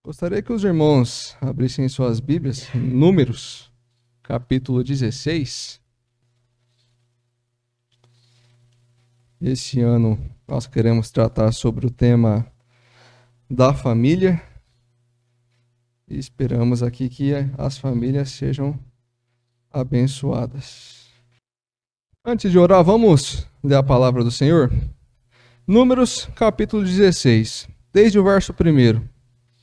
Gostaria que os irmãos abrissem suas Bíblias, em Números, capítulo 16. Esse ano nós queremos tratar sobre o tema da família e esperamos aqui que as famílias sejam abençoadas. Antes de orar, vamos ler a palavra do Senhor? Números, capítulo 16, desde o verso 1.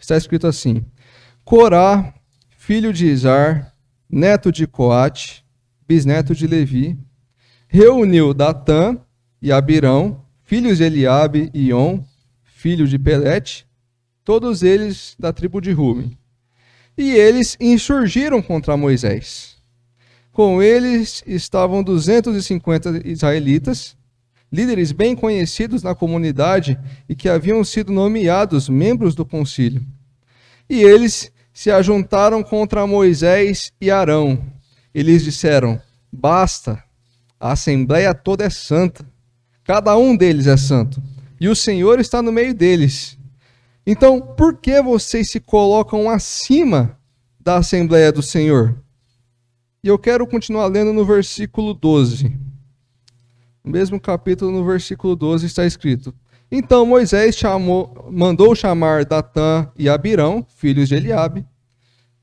Está escrito assim: Corá, filho de Izar, neto de Coate, bisneto de Levi, reuniu Datã e Abirão, filhos de Eliabe e On, filho de Pelete, todos eles da tribo de Ruben. E eles insurgiram contra Moisés. Com eles estavam 250 israelitas, líderes bem conhecidos na comunidade e que haviam sido nomeados membros do concílio. E eles se ajuntaram contra Moisés e Arão. Eles disseram: basta, a assembleia toda é santa, cada um deles é santo, e o Senhor está no meio deles. Então, por que vocês se colocam acima da assembleia do Senhor? E eu quero continuar lendo no versículo 12. No mesmo capítulo, no versículo 12, está escrito: Então Moisés mandou chamar Datã e Abirão, filhos de Eliabe,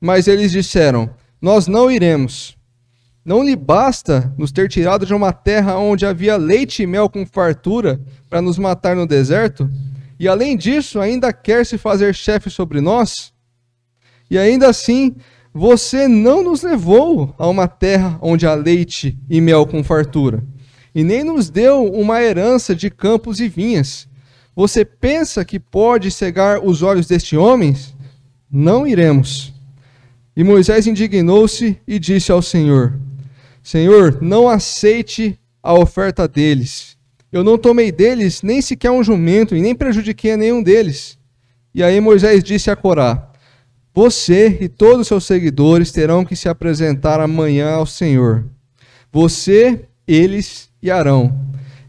mas eles disseram: nós não iremos. Não lhe basta nos ter tirado de uma terra onde havia leite e mel com fartura para nos matar no deserto? E além disso, ainda quer se fazer chefe sobre nós? E ainda assim, você não nos levou a uma terra onde há leite e mel com fartura, e nem nos deu uma herança de campos e vinhas. Você pensa que pode cegar os olhos deste homem? Não iremos. E Moisés indignou-se e disse ao Senhor: Senhor, não aceite a oferta deles. Eu não tomei deles nem sequer um jumento e nem prejudiquei a nenhum deles. E aí Moisés disse a Corá: você e todos os seus seguidores terão que se apresentar amanhã ao Senhor. Você, eles e Arão.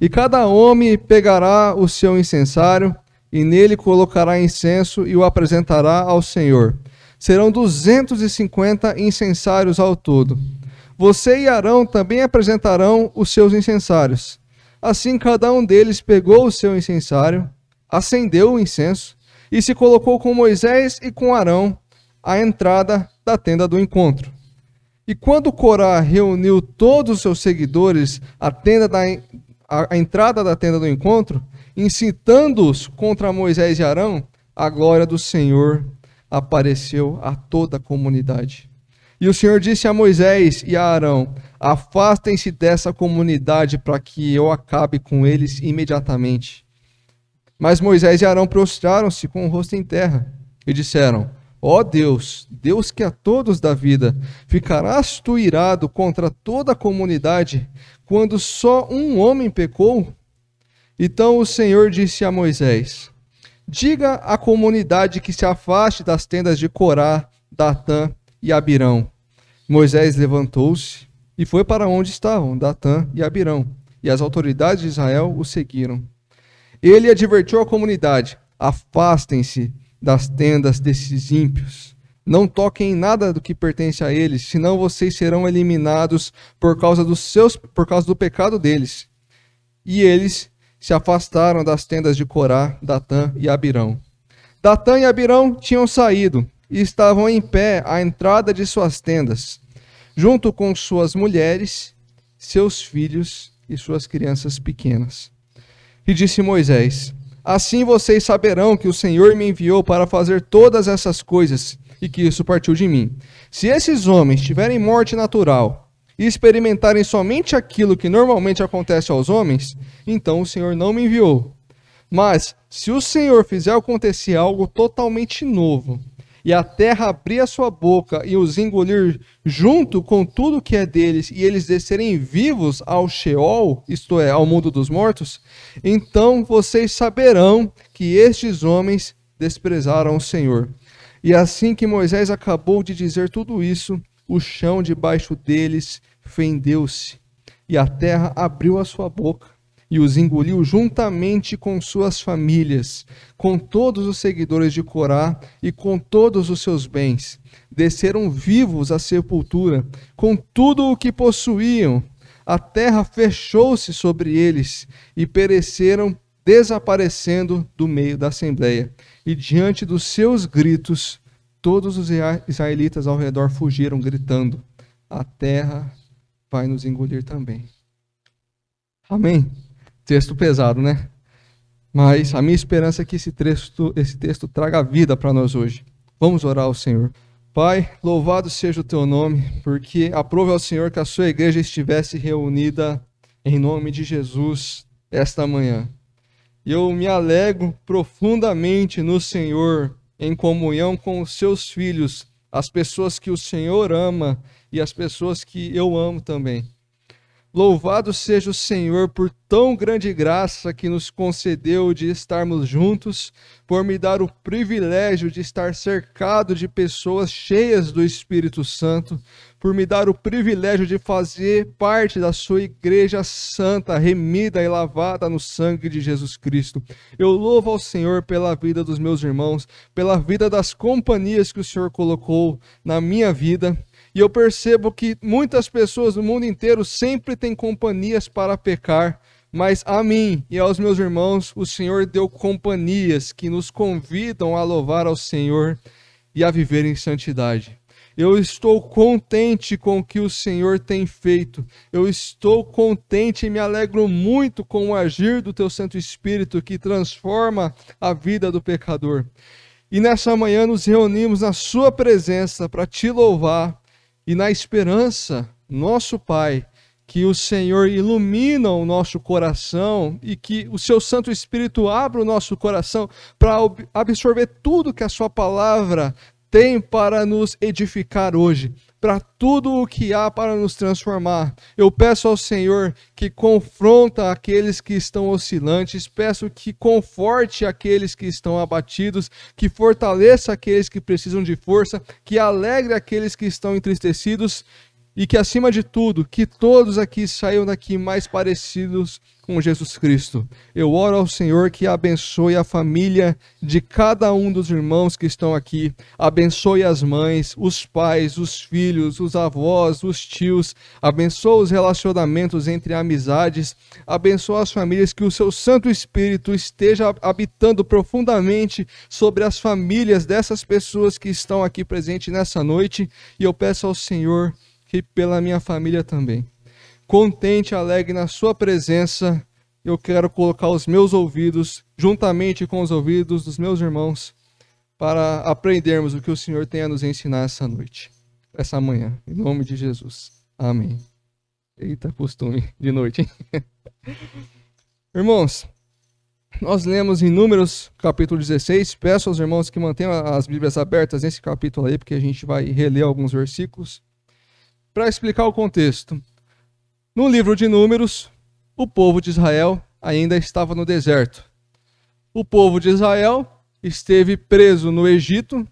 E cada homem pegará o seu incensário, e nele colocará incenso e o apresentará ao Senhor. Serão 250 incensários ao todo. Você e Arão também apresentarão os seus incensários. Assim cada um deles pegou o seu incensário, acendeu o incenso, e se colocou com Moisés e com Arão à entrada da tenda do encontro. E quando Corá reuniu todos os seus seguidores à entrada da tenda do encontro, incitando-os contra Moisés e Arão, a glória do Senhor apareceu a toda a comunidade. E o Senhor disse a Moisés e a Arão: afastem-se dessa comunidade para que eu acabe com eles imediatamente. Mas Moisés e Arão prostraram-se com o rosto em terra e disseram: ó Deus, Deus que a todos dá vida, ficarás tu irado contra toda a comunidade, quando só um homem pecou? Então o Senhor disse a Moisés: diga à comunidade que se afaste das tendas de Corá, Datã e Abirão. Moisés levantou-se e foi para onde estavam Datã e Abirão, e as autoridades de Israel o seguiram. Ele advertiu a comunidade: afastem-se das tendas desses ímpios. Não toquem em nada do que pertence a eles, senão vocês serão eliminados por causa do pecado deles. E eles se afastaram das tendas de Corá, Datã e Abirão. Datã e Abirão tinham saído e estavam em pé à entrada de suas tendas, junto com suas mulheres, seus filhos e suas crianças pequenas. E disse Moisés: assim vocês saberão que o Senhor me enviou para fazer todas essas coisas e que isso partiu de mim. Se esses homens tiverem morte natural e experimentarem somente aquilo que normalmente acontece aos homens, então o Senhor não me enviou. Mas se o Senhor fizer acontecer algo totalmente novo, e a terra abrir a sua boca e os engolir junto com tudo que é deles, e eles descerem vivos ao Sheol, isto é, ao mundo dos mortos, então vocês saberão que estes homens desprezaram o Senhor. E assim que Moisés acabou de dizer tudo isso, o chão debaixo deles fendeu-se, e a terra abriu a sua boca, e os engoliu juntamente com suas famílias, com todos os seguidores de Corá e com todos os seus bens. Desceram vivos à sepultura, com tudo o que possuíam. A terra fechou-se sobre eles e pereceram, desaparecendo do meio da assembleia. E diante dos seus gritos, todos os israelitas ao redor fugiram, gritando: a terra vai nos engolir também. Amém? Texto pesado, né? Mas a minha esperança é que esse texto traga vida para nós hoje. Vamos orar ao Senhor. Pai, louvado seja o teu nome, porque aprove ao Senhor que a sua igreja estivesse reunida em nome de Jesus esta manhã. E eu me alegro profundamente no Senhor, em comunhão com os seus filhos, as pessoas que o Senhor ama e as pessoas que eu amo também. Louvado seja o Senhor por tão grande graça que nos concedeu de estarmos juntos, por me dar o privilégio de estar cercado de pessoas cheias do Espírito Santo, por me dar o privilégio de fazer parte da sua igreja santa, remida e lavada no sangue de Jesus Cristo. Eu louvo ao Senhor pela vida dos meus irmãos, pela vida das companhias que o Senhor colocou na minha vida. E eu percebo que muitas pessoas do mundo inteiro sempre têm companhias para pecar, mas a mim e aos meus irmãos o Senhor deu companhias que nos convidam a louvar ao Senhor e a viver em santidade. Eu estou contente com o que o Senhor tem feito. Eu estou contente e me alegro muito com o agir do teu Santo Espírito que transforma a vida do pecador. E nessa manhã nos reunimos na sua presença para te louvar, e na esperança, nosso Pai, que o Senhor ilumina o nosso coração e que o seu Santo Espírito abra o nosso coração para absorver tudo que a sua palavra tem para nos edificar hoje, para tudo o que há para nos transformar. Eu peço ao Senhor que confronta aqueles que estão oscilantes, peço que conforte aqueles que estão abatidos, que fortaleça aqueles que precisam de força, que alegre aqueles que estão entristecidos e que, acima de tudo, que todos aqui saiam daqui mais parecidos com Jesus Cristo. Eu oro ao Senhor que abençoe a família de cada um dos irmãos que estão aqui, abençoe as mães, os pais, os filhos, os avós, os tios, abençoe os relacionamentos entre amizades, abençoe as famílias, que o seu Santo Espírito esteja habitando profundamente sobre as famílias dessas pessoas que estão aqui presentes nessa noite, e eu peço ao Senhor que pela minha família também. Contente, alegre na sua presença, eu quero colocar os meus ouvidos, juntamente com os ouvidos dos meus irmãos, para aprendermos o que o Senhor tem a nos ensinar essa noite, essa manhã, em nome de Jesus. Amém. Eita, costume de noite, hein? Irmãos, nós lemos em Números, capítulo 16, peço aos irmãos que mantenham as Bíblias abertas nesse capítulo aí, porque a gente vai reler alguns versículos, para explicar o contexto. No livro de Números, o povo de Israel ainda estava no deserto. O povo de Israel esteve preso no Egito,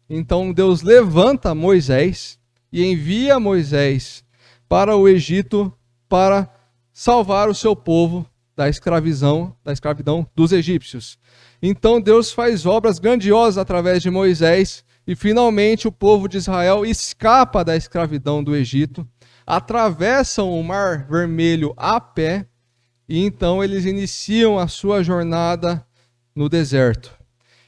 então Deus levanta Moisés e envia Moisés para o Egito para salvar o seu povo da escravidão dos egípcios. Então Deus faz obras grandiosas através de Moisés, e finalmente o povo de Israel escapa da escravidão do Egito, atravessam o Mar Vermelho a pé, e então eles iniciam a sua jornada no deserto.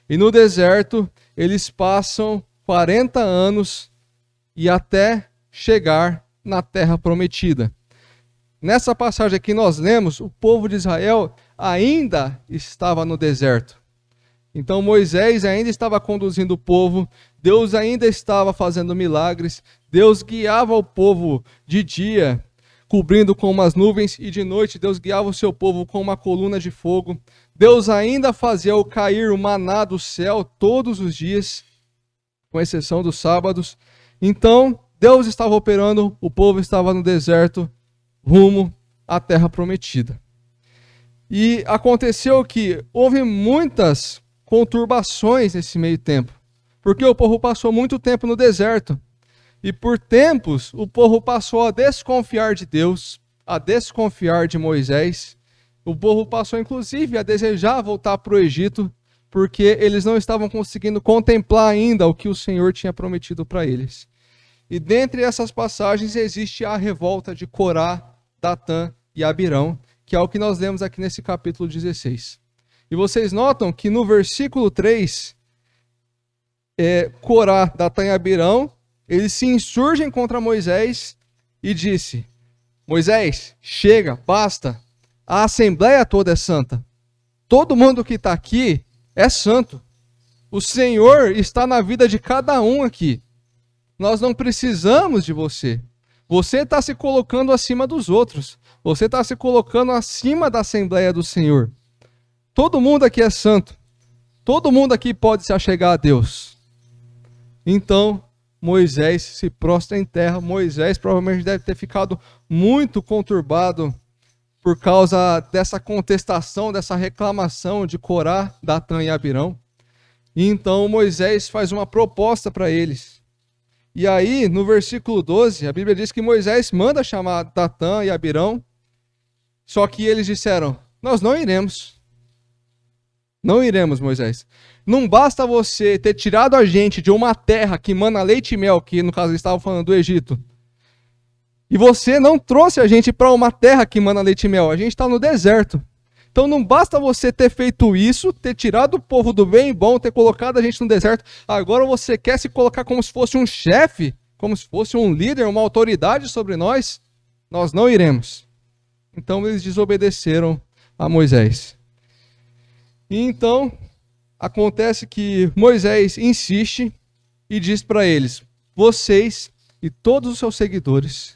E no deserto eles passam 40 anos e até chegar na terra prometida. Nessa passagem aqui nós lemos, o povo de Israel ainda estava no deserto. Então Moisés ainda estava conduzindo o povo, Deus ainda estava fazendo milagres, Deus guiava o povo de dia, cobrindo com umas nuvens, e de noite Deus guiava o seu povo com uma coluna de fogo. Deus ainda fazia cair o maná do céu todos os dias, com exceção dos sábados. Então Deus estava operando, o povo estava no deserto, rumo à terra prometida. E aconteceu que houve muitas conturbações nesse meio tempo, porque o povo passou muito tempo no deserto, e por tempos o povo passou a desconfiar de Deus, a desconfiar de Moisés, O povo passou, inclusive, a desejar voltar para o Egito, porque eles não estavam conseguindo contemplar ainda o que o Senhor tinha prometido para eles. E dentre essas passagens existe a revolta de Corá, Datã e Abirão, que é o que nós lemos aqui nesse capítulo 16. E vocês notam que no versículo 3, Corá, Datã e Abirão, eles se insurgem contra Moisés e disse: Moisés, chega, basta, a assembleia toda é santa. Todo mundo que está aqui é santo. O Senhor está na vida de cada um aqui. Nós não precisamos de você. Você está se colocando acima dos outros. Você está se colocando acima da Assembleia do Senhor. Todo mundo aqui é santo. Todo mundo aqui pode se achegar a Deus. Então, Moisés se prostra em terra. Moisés provavelmente deve ter ficado muito conturbado por causa dessa contestação, dessa reclamação de Corá, Datã e Abirão. E então Moisés faz uma proposta para eles. E aí, no versículo 12, a Bíblia diz que Moisés manda chamar Datã e Abirão, só que eles disseram: nós não iremos. Não iremos, Moisés. Não basta você ter tirado a gente de uma terra que mana leite e mel, que no caso eles estavam falando do Egito, e você não trouxe a gente para uma terra que mana leite e mel. A gente está no deserto. Então não basta você ter feito isso, ter tirado o povo do bem e bom, ter colocado a gente no deserto. Agora você quer se colocar como se fosse um chefe, como se fosse um líder, uma autoridade sobre nós? Nós não iremos. Então eles desobedeceram a Moisés. E então acontece que Moisés insiste e diz para eles: vocês e todos os seus seguidores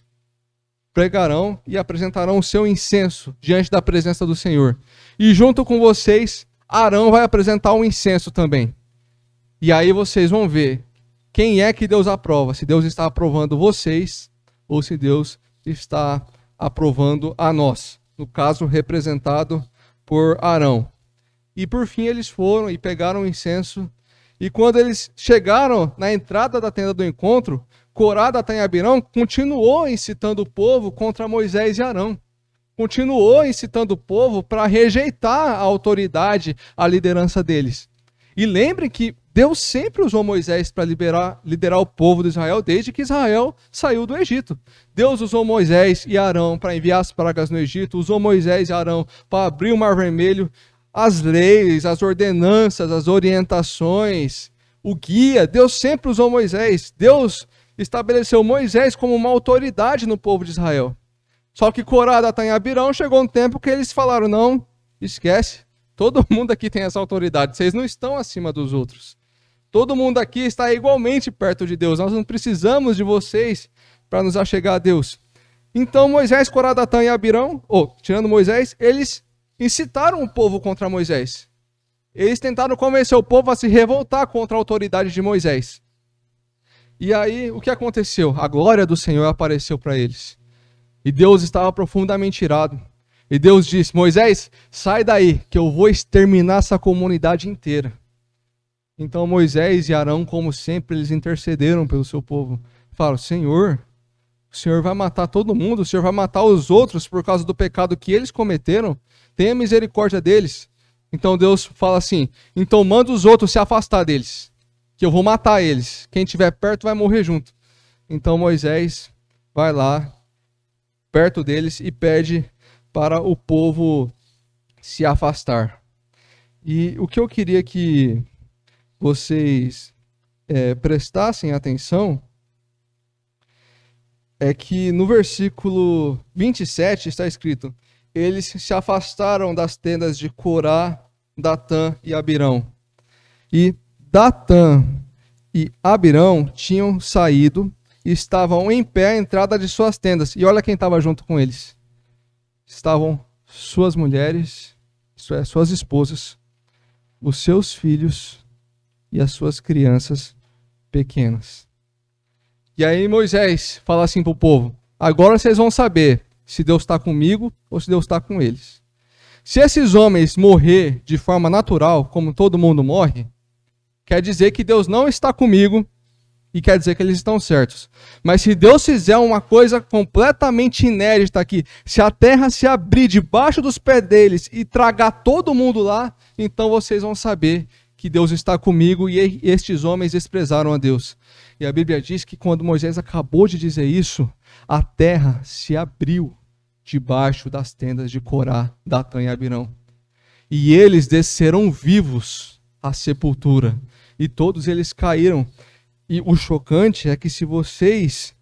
pregarão e apresentarão o seu incenso diante da presença do Senhor. E junto com vocês, Arão vai apresentar um incenso também. E aí vocês vão ver quem é que Deus aprova. Se Deus está aprovando vocês ou se Deus está aprovando a nós. No caso, representado por Arão. E por fim eles foram e pegaram o incenso. E quando eles chegaram na entrada da tenda do encontro, Corá, Datã e Abirão continuou incitando o povo contra Moisés e Arão. Continuou incitando o povo para rejeitar a autoridade, a liderança deles. E lembrem que Deus sempre usou Moisés para liderar o povo de Israel desde que Israel saiu do Egito. Deus usou Moisés e Arão para enviar as pragas no Egito, usou Moisés e Arão para abrir o Mar Vermelho. As leis, as ordenanças, as orientações, o guia, Deus sempre usou Moisés. Deus estabeleceu Moisés como uma autoridade no povo de Israel. Só que Corá, Datã e Abirão chegou um tempo que eles falaram: não, esquece, todo mundo aqui tem essa autoridade, vocês não estão acima dos outros. Todo mundo aqui está igualmente perto de Deus, nós não precisamos de vocês para nos achegar a Deus. Então Moisés, Corá, Datã e Abirão, tirando Moisés, eles incitaram o povo contra Moisés. Eles tentaram convencer o povo a se revoltar contra a autoridade de Moisés. E aí, o que aconteceu? A glória do Senhor apareceu para eles. E Deus estava profundamente irado. E Deus disse: Moisés, sai daí, que eu vou exterminar essa comunidade inteira. Então Moisés e Arão, como sempre, eles intercederam pelo seu povo. Falaram: Senhor, o Senhor vai matar todo mundo, o Senhor vai matar os outros por causa do pecado que eles cometeram. Tenha misericórdia deles. Então Deus fala assim: então manda os outros se afastar deles, que eu vou matar eles. Quem estiver perto vai morrer junto. Então Moisés vai lá, perto deles, e pede para o povo se afastar. E o que eu queria que vocês prestassem atenção é que no versículo 27 está escrito: eles se afastaram das tendas de Corá, Datã e Abirão. E Datã e Abirão tinham saído e estavam em pé à entrada de suas tendas. E olha quem estava junto com eles. Estavam suas mulheres, isso é, suas esposas, os seus filhos e as suas crianças pequenas. E aí Moisés fala assim para o povo: agora vocês vão saber se Deus está comigo ou se Deus está com eles. Se esses homens morrer de forma natural, como todo mundo morre, quer dizer que Deus não está comigo e quer dizer que eles estão certos. Mas se Deus fizer uma coisa completamente inédita aqui, se a terra se abrir debaixo dos pés deles e tragar todo mundo lá, então vocês vão saber que Deus está comigo, e estes homens desprezaram a Deus. E a Bíblia diz que quando Moisés acabou de dizer isso, a terra se abriu debaixo das tendas de Corá, Datã e Abirão. E eles desceram vivos à sepultura, e todos eles caíram. E o chocante é que se vocês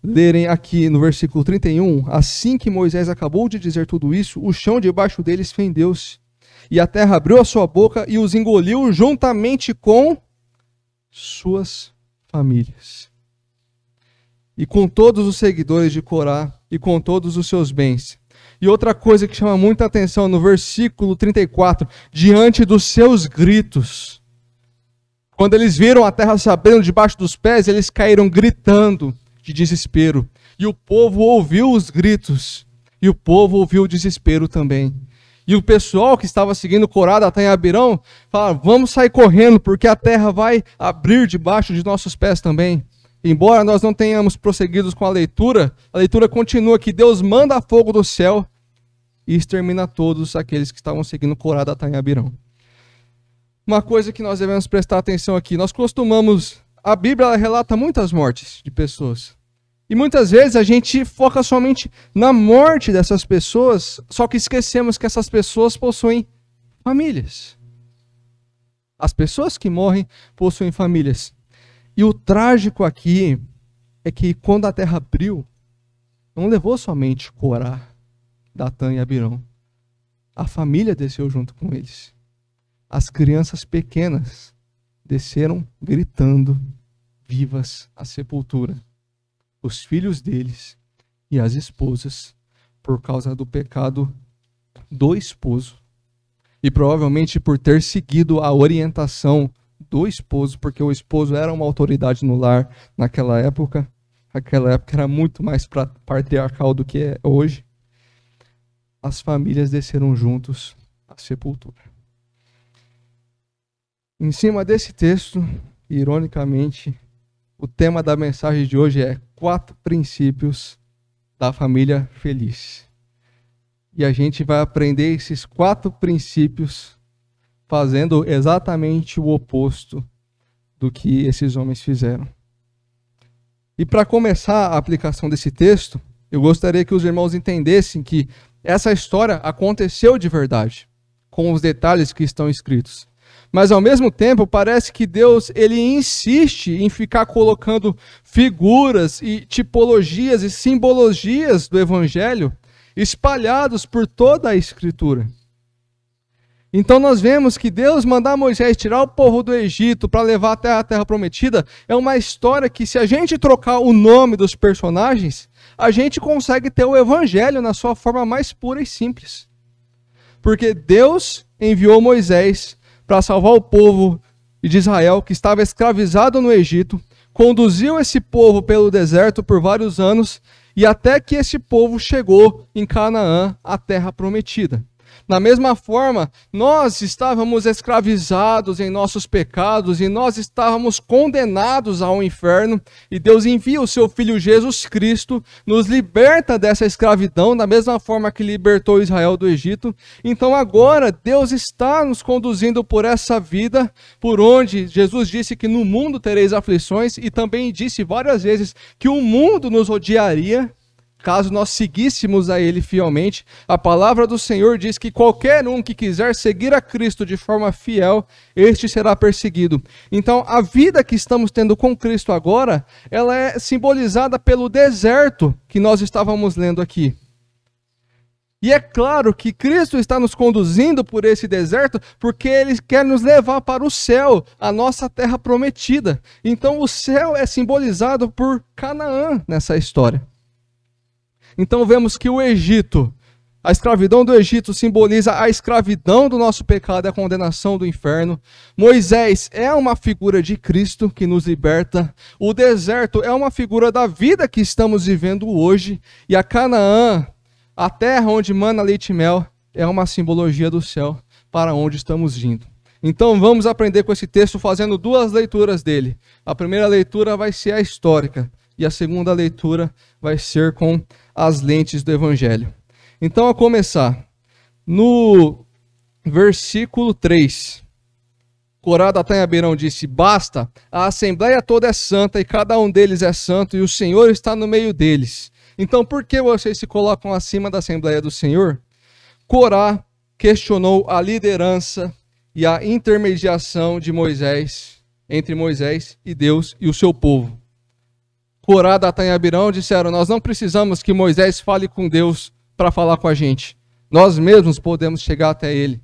lerem aqui no versículo 31, assim que Moisés acabou de dizer tudo isso, o chão debaixo deles fendeu-se, e a terra abriu a sua boca e os engoliu juntamente com suas famílias, e com todos os seguidores de Corá, e com todos os seus bens. E outra coisa que chama muita atenção no versículo 34, diante dos seus gritos, quando eles viram a terra se abrindo debaixo dos pés, eles caíram gritando de desespero. E o povo ouviu os gritos. E o povo ouviu o desespero também. E o pessoal que estava seguindo Corá, Datã e Abirão, falaram, vamos sair correndo, porque a terra vai abrir debaixo de nossos pés também. Embora nós não tenhamos prosseguido com a leitura continua que Deus manda fogo do céu e extermina todos aqueles que estavam seguindo Corá, Datã e Abirão. Uma coisa que nós devemos prestar atenção aqui, a Bíblia ela relata muitas mortes de pessoas. E muitas vezes a gente foca somente na morte dessas pessoas, só que esquecemos que essas pessoas possuem famílias. As pessoas que morrem possuem famílias. E o trágico aqui é que quando a terra abriu, não levou somente Corá, Datã e Abirão. A família desceu junto com eles. As crianças pequenas desceram gritando, vivas à sepultura. Os filhos deles e as esposas, por causa do pecado do esposo. E provavelmente por ter seguido a orientação do esposo, porque o esposo era uma autoridade no lar naquela época. Aquela época era muito mais patriarcal do que é hoje. As famílias desceram juntos à sepultura. Em cima desse texto, ironicamente, o tema da mensagem de hoje é 4 princípios da família feliz. E a gente vai aprender esses 4 princípios fazendo exatamente o oposto do que esses homens fizeram. E para começar a aplicação desse texto, eu gostaria que os irmãos entendessem que essa história aconteceu de verdade, com os detalhes que estão escritos. Mas ao mesmo tempo parece que Deus ele insiste em ficar colocando figuras e tipologias e simbologias do Evangelho espalhados por toda a Escritura. Então nós vemos que Deus mandar Moisés tirar o povo do Egito para levar até a terra prometida é uma história que, se a gente trocar o nome dos personagens, a gente consegue ter o Evangelho na sua forma mais pura e simples. Porque Deus enviou Moisés para salvar o povo de Israel, que estava escravizado no Egito, conduziu esse povo pelo deserto por vários anos, e até que esse povo chegou em Canaã, a terra prometida. Da mesma forma, nós estávamos escravizados em nossos pecados e nós estávamos condenados ao inferno, e Deus envia o seu Filho Jesus Cristo, nos liberta dessa escravidão, da mesma forma que libertou Israel do Egito. Então agora Deus está nos conduzindo por essa vida, por onde Jesus disse que no mundo tereis aflições, e também disse várias vezes que o mundo nos odiaria, caso nós seguíssemos a Ele fielmente. A palavra do Senhor diz que qualquer um que quiser seguir a Cristo de forma fiel, este será perseguido. Então, a vida que estamos tendo com Cristo agora, ela é simbolizada pelo deserto que nós estávamos lendo aqui. E é claro que Cristo está nos conduzindo por esse deserto porque Ele quer nos levar para o céu, a nossa terra prometida. Então, o céu é simbolizado por Canaã nessa história. Então vemos que o Egito, a escravidão do Egito simboliza a escravidão do nosso pecado e a condenação do inferno. Moisés é uma figura de Cristo que nos liberta. O deserto é uma figura da vida que estamos vivendo hoje. E a Canaã, a terra onde mana leite e mel, é uma simbologia do céu para onde estamos indo. Então vamos aprender com esse texto fazendo duas leituras dele. A primeira leitura vai ser a histórica e a segunda leitura vai ser com as lentes do Evangelho. Então, a começar, no versículo 3, Corá, Datã e Abirão disse: basta, a assembleia toda é santa e cada um deles é santo e o Senhor está no meio deles. Então, por que vocês se colocam acima da assembleia do Senhor? Corá questionou a liderança e a intermediação de Moisés, entre Moisés e Deus e o seu povo. Corá, Datã e Abirão disseram: nós não precisamos que Moisés fale com Deus para falar com a gente. Nós mesmos podemos chegar até ele.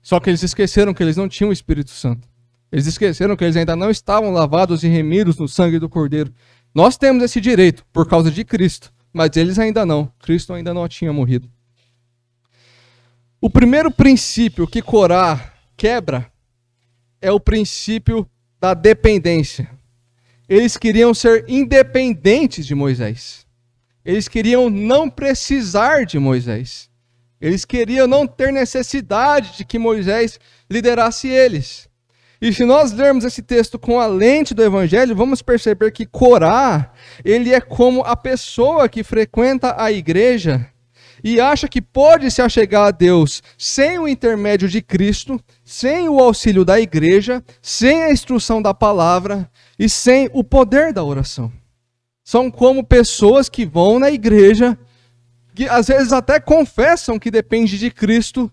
Só que eles esqueceram que eles não tinham o Espírito Santo. Eles esqueceram que eles ainda não estavam lavados e remidos no sangue do Cordeiro. Nós temos esse direito por causa de Cristo, mas eles ainda não. Cristo ainda não tinha morrido. O primeiro princípio que Corá quebra é o princípio da dependência. Eles queriam ser independentes de Moisés. Eles queriam não precisar de Moisés. Eles queriam não ter necessidade de que Moisés liderasse eles. E se nós lermos esse texto com a lente do Evangelho, vamos perceber que Corá, ele é como a pessoa que frequenta a igreja e acha que pode se achegar a Deus sem o intermédio de Cristo, sem o auxílio da igreja, sem a instrução da palavra e sem o poder da oração. São como pessoas que vão na igreja, que às vezes até confessam que dependem de Cristo,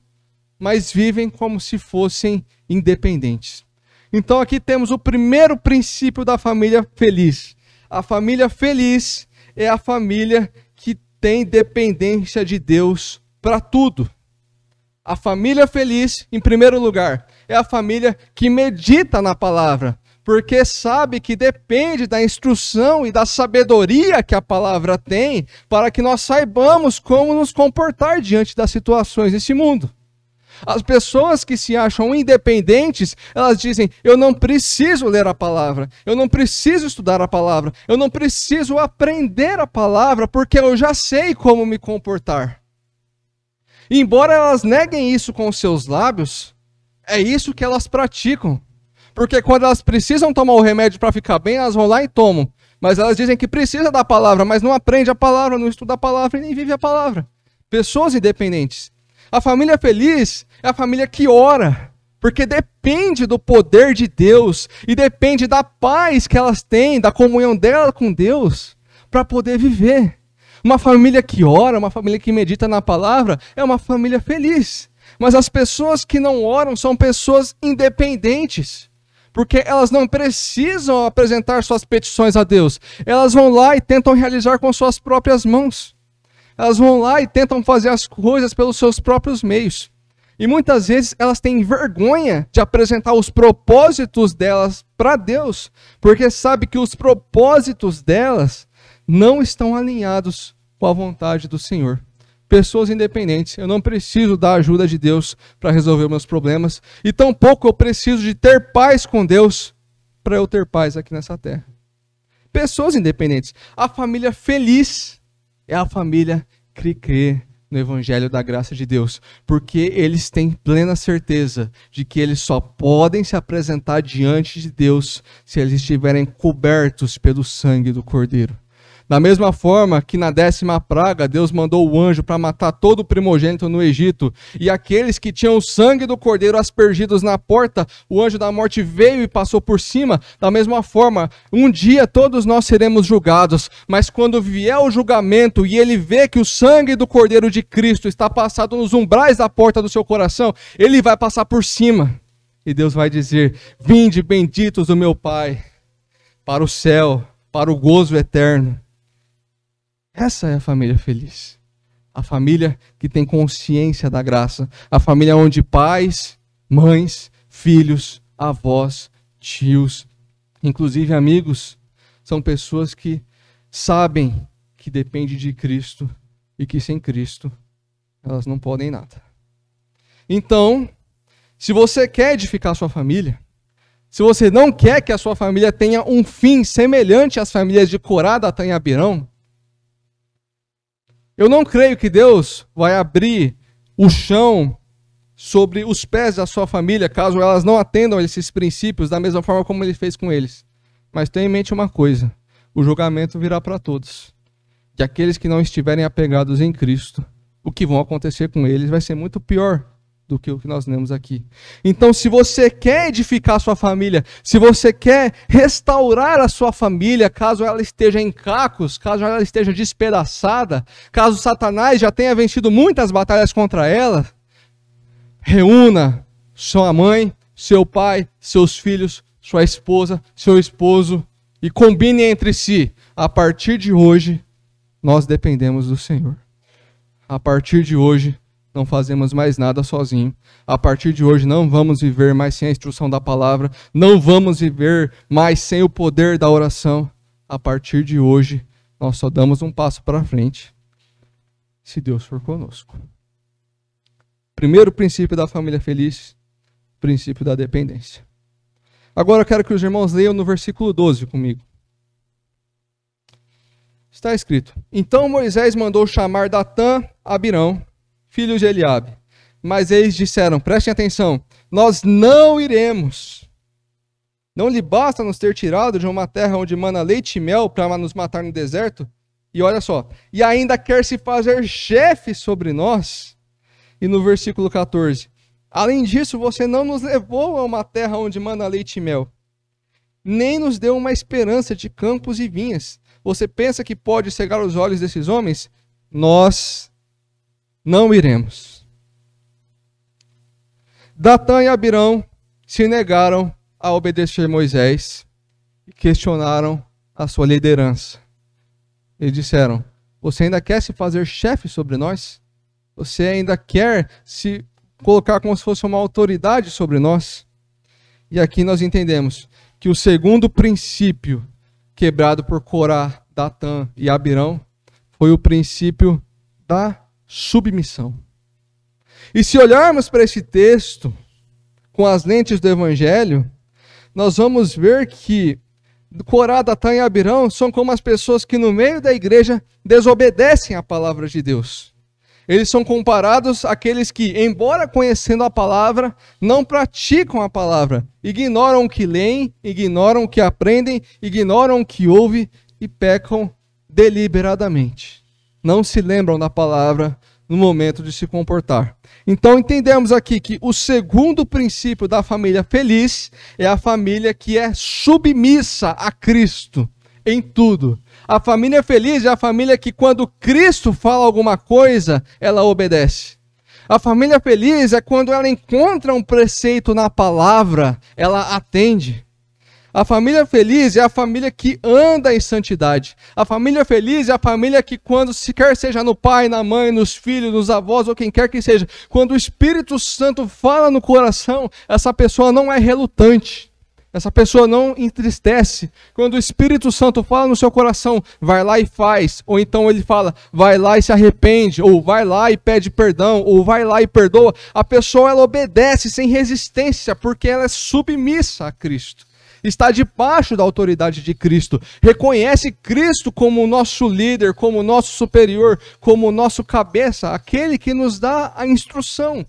mas vivem como se fossem independentes. Então aqui temos o primeiro princípio da família feliz. A família feliz é a família que tem dependência de Deus para tudo. A família feliz, em primeiro lugar, é a família que medita na palavra, porque sabe que depende da instrução e da sabedoria que a palavra tem para que nós saibamos como nos comportar diante das situações desse mundo. As pessoas que se acham independentes, elas dizem: eu não preciso ler a palavra, eu não preciso estudar a palavra, eu não preciso aprender a palavra, porque eu já sei como me comportar. E embora elas neguem isso com os seus lábios, é isso que elas praticam. Porque quando elas precisam tomar o remédio para ficar bem, elas vão lá e tomam. Mas elas dizem que precisa da palavra, mas não aprende a palavra, não estuda a palavra e nem vive a palavra. Pessoas independentes. A família feliz é a família que ora, porque depende do poder de Deus e depende da paz que elas têm, da comunhão dela com Deus, para poder viver. Uma família que ora, uma família que medita na palavra, é uma família feliz. Mas as pessoas que não oram são pessoas independentes, porque elas não precisam apresentar suas petições a Deus. Elas vão lá e tentam realizar com suas próprias mãos. Elas vão lá e tentam fazer as coisas pelos seus próprios meios. E muitas vezes elas têm vergonha de apresentar os propósitos delas para Deus, porque sabe que os propósitos delas não estão alinhados com a vontade do Senhor. Pessoas independentes, eu não preciso da ajuda de Deus para resolver meus problemas, e tampouco eu preciso de ter paz com Deus para eu ter paz aqui nessa terra. Pessoas independentes. A família feliz é a família que crê no Evangelho da graça de Deus, porque eles têm plena certeza de que eles só podem se apresentar diante de Deus se eles estiverem cobertos pelo sangue do Cordeiro. Da mesma forma que na 10ª praga, Deus mandou o anjo para matar todo o primogênito no Egito, e aqueles que tinham o sangue do Cordeiro aspergidos na porta, o anjo da morte veio e passou por cima. Da mesma forma, um dia todos nós seremos julgados, mas quando vier o julgamento e ele vê que o sangue do Cordeiro de Cristo está passado nos umbrais da porta do seu coração, ele vai passar por cima. E Deus vai dizer: vinde benditos do meu Pai, para o céu, para o gozo eterno. Essa é a família feliz. A família que tem consciência da graça. A família onde pais, mães, filhos, avós, tios, inclusive amigos, são pessoas que sabem que dependem de Cristo e que sem Cristo elas não podem nada. Então, se você quer edificar sua família, se você não quer que a sua família tenha um fim semelhante às famílias de Corá, Datã e Abirão, eu não creio que Deus vai abrir o chão sobre os pés da sua família, caso elas não atendam a esses princípios da mesma forma como ele fez com eles. Mas tenha em mente uma coisa, o julgamento virá para todos. E aqueles que não estiverem apegados em Cristo, o que vão acontecer com eles vai ser muito pior do que o que nós lemos aqui. Então, se você quer edificar a sua família, se você quer restaurar a sua família, caso ela esteja em cacos, caso ela esteja despedaçada, caso Satanás já tenha vencido muitas batalhas contra ela, reúna sua mãe, seu pai, seus filhos, sua esposa, seu esposo e combine entre si. A partir de hoje, nós dependemos do Senhor. A partir de hoje, não fazemos mais nada sozinho. A partir de hoje, não vamos viver mais sem a instrução da palavra. Não vamos viver mais sem o poder da oração. A partir de hoje, nós só damos um passo para frente, se Deus for conosco. Primeiro princípio da família feliz, princípio da dependência. Agora eu quero que os irmãos leiam no versículo 12 comigo. Está escrito: Então Moisés mandou chamar Datã, Abirão, filho de Eliabe. Mas eles disseram, prestem atenção, nós não iremos. Não lhe basta nos ter tirado de uma terra onde mana leite e mel para nos matar no deserto? E olha só, e ainda quer se fazer chefe sobre nós? E no versículo 14, além disso, você não nos levou a uma terra onde mana leite e mel, nem nos deu uma esperança de campos e vinhas. Você pensa que pode cegar os olhos desses homens? Nós não iremos. Datã e Abirão se negaram a obedecer Moisés e questionaram a sua liderança. Eles disseram, você ainda quer se fazer chefe sobre nós? Você ainda quer se colocar como se fosse uma autoridade sobre nós? E aqui nós entendemos que o segundo princípio quebrado por Corá, Datã e Abirão foi o princípio da submissão. E se olharmos para esse texto com as lentes do Evangelho, nós vamos ver que Corá, Datã e Abirão são como as pessoas que no meio da igreja desobedecem à palavra de Deus. Eles são comparados àqueles que, embora conhecendo a palavra, não praticam a palavra, ignoram o que leem, ignoram o que aprendem, ignoram o que ouvem e pecam deliberadamente. Não se lembram da palavra no momento de se comportar. Então entendemos aqui que o segundo princípio da família feliz é a família que é submissa a Cristo em tudo. A família feliz é a família que quando Cristo fala alguma coisa, ela obedece. A família feliz é quando ela encontra um preceito na palavra, ela atende. A família feliz é a família que anda em santidade. A família feliz é a família que quando, quer seja no pai, na mãe, nos filhos, nos avós ou quem quer que seja, quando o Espírito Santo fala no coração, essa pessoa não é relutante. Essa pessoa não entristece. Quando o Espírito Santo fala no seu coração, vai lá e faz. Ou então ele fala, vai lá e se arrepende. Ou vai lá e pede perdão. Ou vai lá e perdoa. A pessoa ela obedece sem resistência, porque ela é submissa a Cristo. Está debaixo da autoridade de Cristo. Reconhece Cristo como o nosso líder, como o nosso superior, como o nosso cabeça, aquele que nos dá a instrução.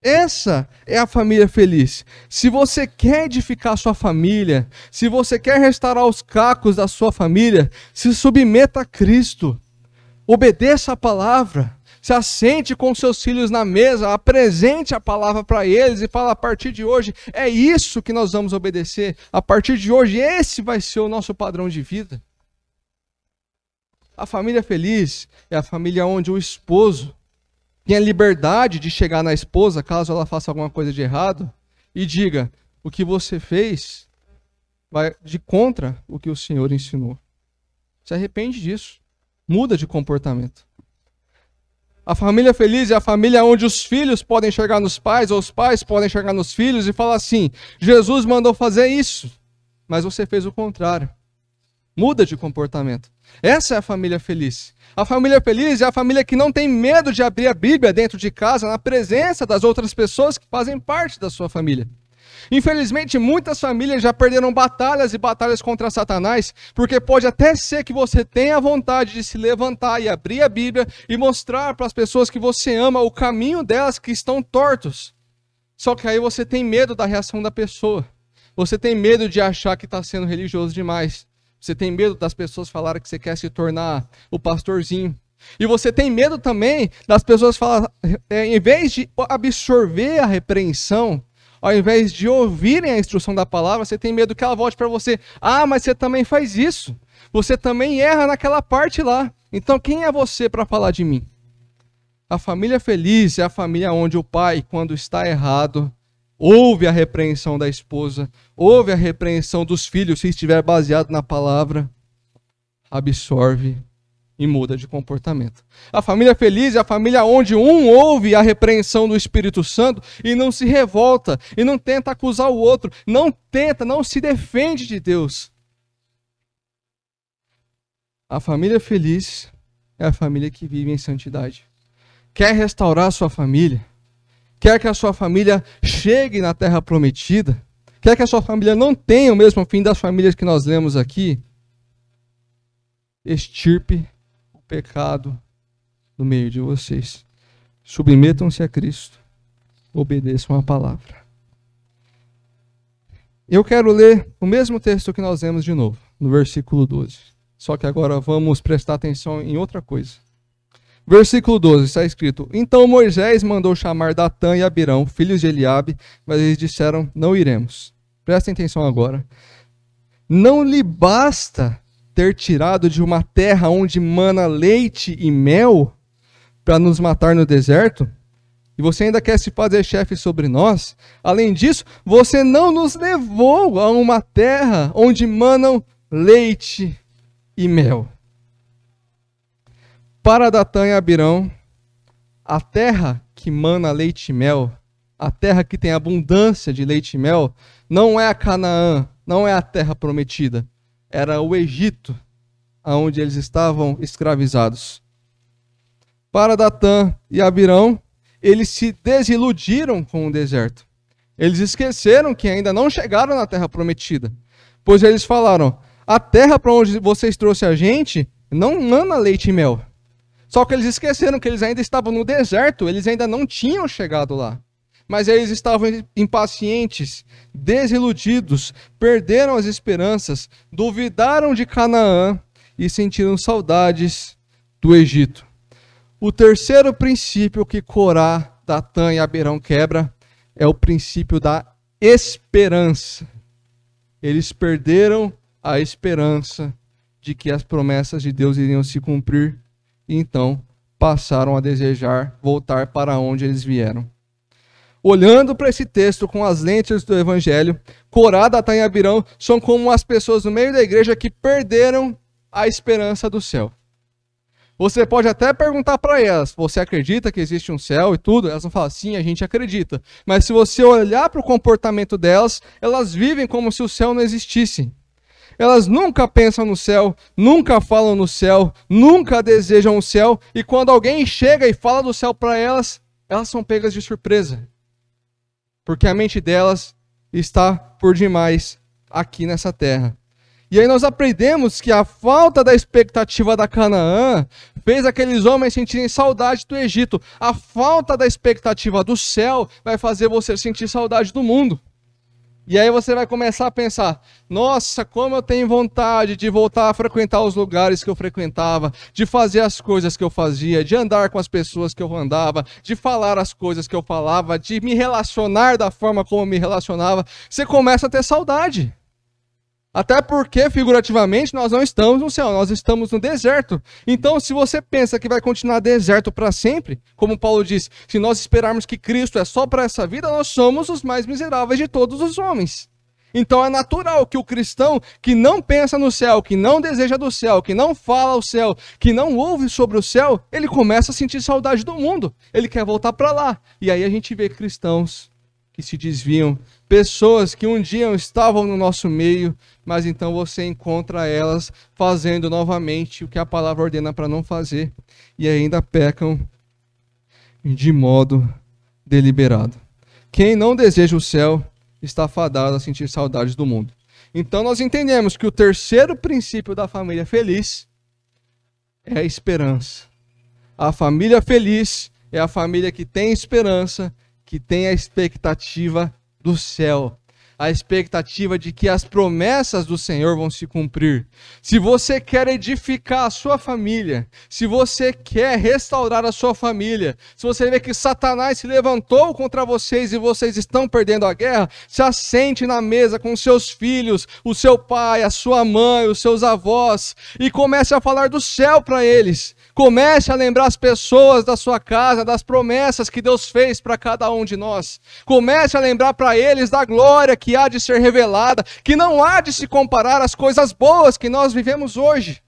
Essa é a família feliz. Se você quer edificar a sua família, se você quer restaurar os cacos da sua família, se submeta a Cristo. Obedeça a palavra. Se assente com seus filhos na mesa, apresente a palavra para eles e fala, a partir de hoje, é isso que nós vamos obedecer. A partir de hoje, esse vai ser o nosso padrão de vida. A família feliz é a família onde o esposo tem a liberdade de chegar na esposa, caso ela faça alguma coisa de errado, e diga, o que você fez vai de contra o que o Senhor ensinou. Se arrepende disso. Muda de comportamento. A família feliz é a família onde os filhos podem chegar nos pais, ou os pais podem chegar nos filhos e falar assim, Jesus mandou fazer isso, mas você fez o contrário. Muda de comportamento. Essa é a família feliz. A família feliz é a família que não tem medo de abrir a Bíblia dentro de casa, na presença das outras pessoas que fazem parte da sua família. Infelizmente, muitas famílias já perderam batalhas e batalhas contra Satanás, porque pode até ser que você tenha vontade de se levantar e abrir a Bíblia e mostrar para as pessoas que você ama o caminho delas que estão tortos. Só que aí você tem medo da reação da pessoa. Você tem medo de achar que está sendo religioso demais. Você tem medo das pessoas falarem que você quer se tornar o pastorzinho. E você tem medo também das pessoas falarem, em vez de absorver a repreensão, ao invés de ouvirem a instrução da palavra, você tem medo que ela volte para você. Ah, mas você também faz isso. Você também erra naquela parte lá. Então quem é você para falar de mim? A família feliz é a família onde o pai, quando está errado, ouve a repreensão da esposa, ouve a repreensão dos filhos, se estiver baseado na palavra, absorve e muda de comportamento. A família feliz é a família onde um ouve a repreensão do Espírito Santo e não se revolta, e não tenta acusar o outro, não se defende de Deus. A família feliz é a família que vive em santidade. Quer restaurar a sua família? Quer que a sua família chegue na terra prometida? Quer que a sua família não tenha o mesmo fim das famílias que nós lemos aqui? Extirpe o pecado no meio de vocês. Submetam-se a Cristo. Obedeçam a palavra. Eu quero ler o mesmo texto que nós lemos de novo, no versículo 12. Só que agora vamos prestar atenção em outra coisa. Versículo 12, está escrito: Então Moisés mandou chamar Datã e Abirão, filhos de Eliabe, mas eles disseram: Não iremos. Prestem atenção agora. Não lhe basta ter tirado de uma terra onde mana leite e mel para nos matar no deserto? E você ainda quer se fazer chefe sobre nós? Além disso, você não nos levou a uma terra onde manam leite e mel. Para Datã e Abirão, a terra que mana leite e mel, a terra que tem abundância de leite e mel, não é a Canaã, não é a terra prometida. Era o Egito, onde eles estavam escravizados. Para Datã e Abirão, eles se desiludiram com o deserto. Eles esqueceram que ainda não chegaram na terra prometida. Pois eles falaram: a terra para onde vocês trouxeram a gente não mana leite e mel. Só que eles esqueceram que eles ainda estavam no deserto, eles ainda não tinham chegado lá. Mas eles estavam impacientes, desiludidos, perderam as esperanças, duvidaram de Canaã e sentiram saudades do Egito. O terceiro princípio que Corá, Datã e Abirão quebra é o princípio da esperança. Eles perderam a esperança de que as promessas de Deus iriam se cumprir. E então passaram a desejar voltar para onde eles vieram. Olhando para esse texto com as lentes do Evangelho, Corá, Datã e Abirão são como as pessoas no meio da igreja que perderam a esperança do céu. Você pode até perguntar para elas: você acredita que existe um céu e tudo? Elas vão falar: sim, a gente acredita. Mas se você olhar para o comportamento delas, elas vivem como se o céu não existisse. Elas nunca pensam no céu, nunca falam no céu, nunca desejam o céu. E quando alguém chega e fala do céu para elas, elas são pegas de surpresa. Porque a mente delas está por demais aqui nessa terra. E aí nós aprendemos que a falta da expectativa da Canaã fez aqueles homens sentirem saudade do Egito. A falta da expectativa do céu vai fazer você sentir saudade do mundo. E aí você vai começar a pensar: nossa, como eu tenho vontade de voltar a frequentar os lugares que eu frequentava, de fazer as coisas que eu fazia, de andar com as pessoas que eu andava, de falar as coisas que eu falava, de me relacionar da forma como eu me relacionava. Você começa a ter saudade. Até porque, figurativamente, nós não estamos no céu, nós estamos no deserto. Então, se você pensa que vai continuar deserto para sempre, como Paulo disse, se nós esperarmos que Cristo é só para essa vida, nós somos os mais miseráveis de todos os homens. Então é natural que o cristão que não pensa no céu, que não deseja do céu, que não fala ao céu, que não ouve sobre o céu, ele começa a sentir saudade do mundo. Ele quer voltar para lá. E aí a gente vê cristãos que se desviam, pessoas que um dia estavam no nosso meio, mas então você encontra elas fazendo novamente o que a palavra ordena para não fazer, e ainda pecam de modo deliberado. Quem não deseja o céu está fadado a sentir saudades do mundo. Então nós entendemos que o terceiro princípio da família feliz é a esperança. A família feliz é a família que tem esperança, que tem a expectativa do céu. A expectativa de que as promessas do Senhor vão se cumprir. Se você quer edificar a sua família, se você quer restaurar a sua família, se você vê que Satanás se levantou contra vocês e vocês estão perdendo a guerra, se assente na mesa com seus filhos, o seu pai, a sua mãe, os seus avós, e comece a falar do céu para eles. Comece a lembrar as pessoas da sua casa, das promessas que Deus fez para cada um de nós. Comece a lembrar para eles da glória que há de ser revelada, que não há de se comparar às coisas boas que nós vivemos hoje.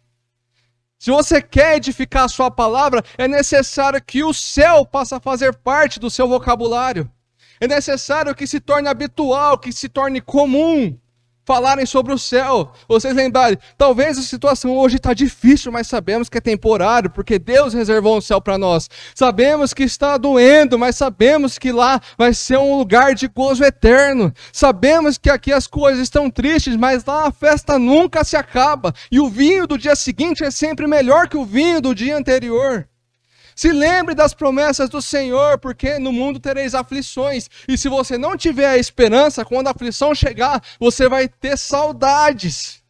Se você quer edificar a sua palavra, é necessário que o céu passe a fazer parte do seu vocabulário. É necessário que se torne habitual, que se torne comum falarem sobre o céu. Vocês lembrarem, talvez a situação hoje está difícil, mas sabemos que é temporário, porque Deus reservou um céu para nós. Sabemos que está doendo, mas sabemos que lá vai ser um lugar de gozo eterno. Sabemos que aqui as coisas estão tristes, mas lá a festa nunca se acaba. E o vinho do dia seguinte é sempre melhor que o vinho do dia anterior. Se lembre das promessas do Senhor, porque no mundo tereis aflições. E se você não tiver a esperança, quando a aflição chegar, você vai ter saudades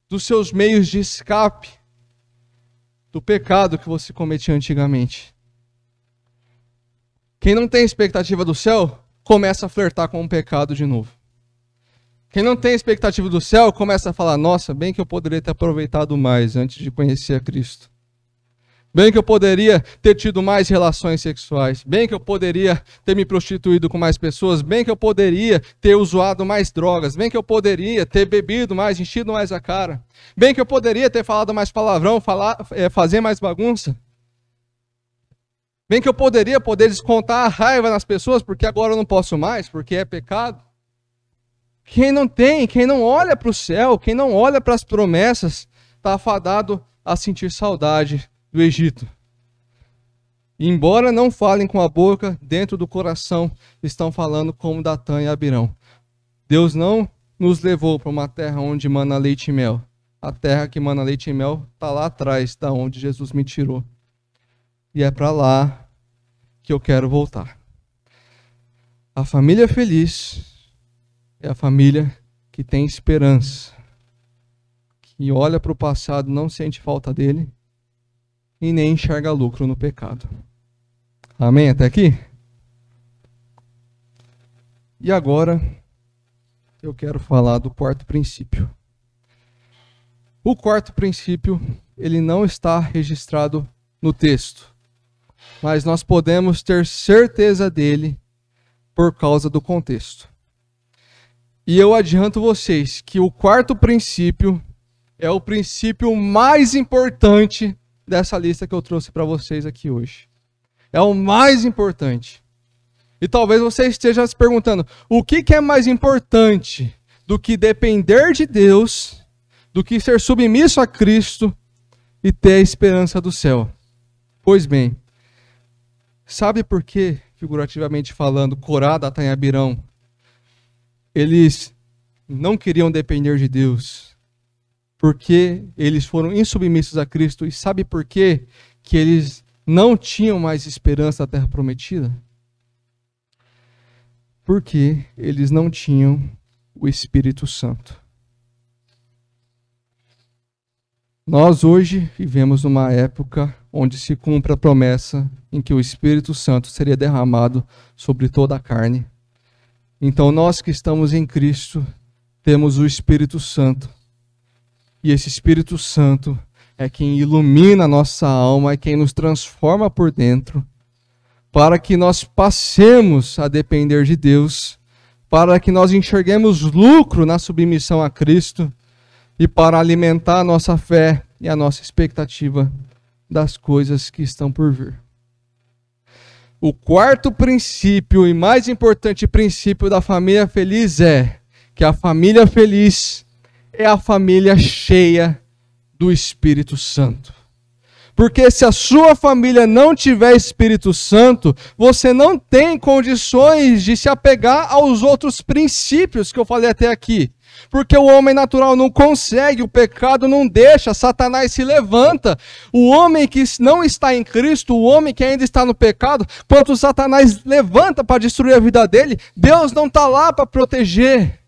dos seus meios de escape, do pecado que você cometia antigamente. Quem não tem expectativa do céu, começa a flertar com o pecado de novo. Quem não tem expectativa do céu, começa a falar, nossa, bem que eu poderia ter aproveitado mais antes de conhecer a Cristo. Bem que eu poderia ter tido mais relações sexuais. Bem que eu poderia ter me prostituído com mais pessoas. Bem que eu poderia ter usado mais drogas. Bem que eu poderia ter bebido mais, enchido mais a cara. Bem que eu poderia ter falado mais palavrão, fazer mais bagunça. Bem que eu poderia descontar a raiva nas pessoas, porque agora eu não posso mais, porque é pecado. Quem não olha para o céu, quem não olha para as promessas, está afadado a sentir saudade do Egito. E embora não falem com a boca, dentro do coração estão falando como Datã e Abirão. Deus não nos levou para uma terra onde mana leite e mel. A terra que mana leite e mel está lá atrás, da onde Jesus me tirou. E é para lá que eu quero voltar. A família feliz é a família que tem esperança, que olha para o passado, não sente falta dele, e nem enxerga lucro no pecado. Amém? Até aqui? E agora, eu quero falar do quarto princípio. O quarto princípio, ele não está registrado no texto, mas nós podemos ter certeza dele por causa do contexto. E eu adianto vocês que o quarto princípio é o princípio mais importante dessa lista que eu trouxe para vocês aqui hoje. É o mais importante. E talvez você esteja se perguntando, o que é mais importante do que depender de Deus, do que ser submisso a Cristo e ter a esperança do céu? Pois bem, sabe por que, figurativamente falando, Corá, Datã e Abirão, eles não queriam depender de Deus? Porque eles foram insubmissos a Cristo. E sabe por quê? Que eles não tinham mais esperança da terra prometida? Porque eles não tinham o Espírito Santo. Nós hoje vivemos numa época onde se cumpre a promessa em que o Espírito Santo seria derramado sobre toda a carne. Então nós que estamos em Cristo temos o Espírito Santo. E esse Espírito Santo é quem ilumina a nossa alma, é quem nos transforma por dentro, para que nós passemos a depender de Deus, para que nós enxerguemos lucro na submissão a Cristo e para alimentar a nossa fé e a nossa expectativa das coisas que estão por vir. O quarto princípio e mais importante princípio da família feliz é que a família feliz é a família cheia do Espírito Santo. Porque se a sua família não tiver Espírito Santo, você não tem condições de se apegar aos outros princípios que eu falei até aqui. Porque o homem natural não consegue, o pecado não deixa, Satanás se levanta. O homem que não está em Cristo, o homem que ainda está no pecado, quando Satanás levanta para destruir a vida dele, Deus não está lá para proteger.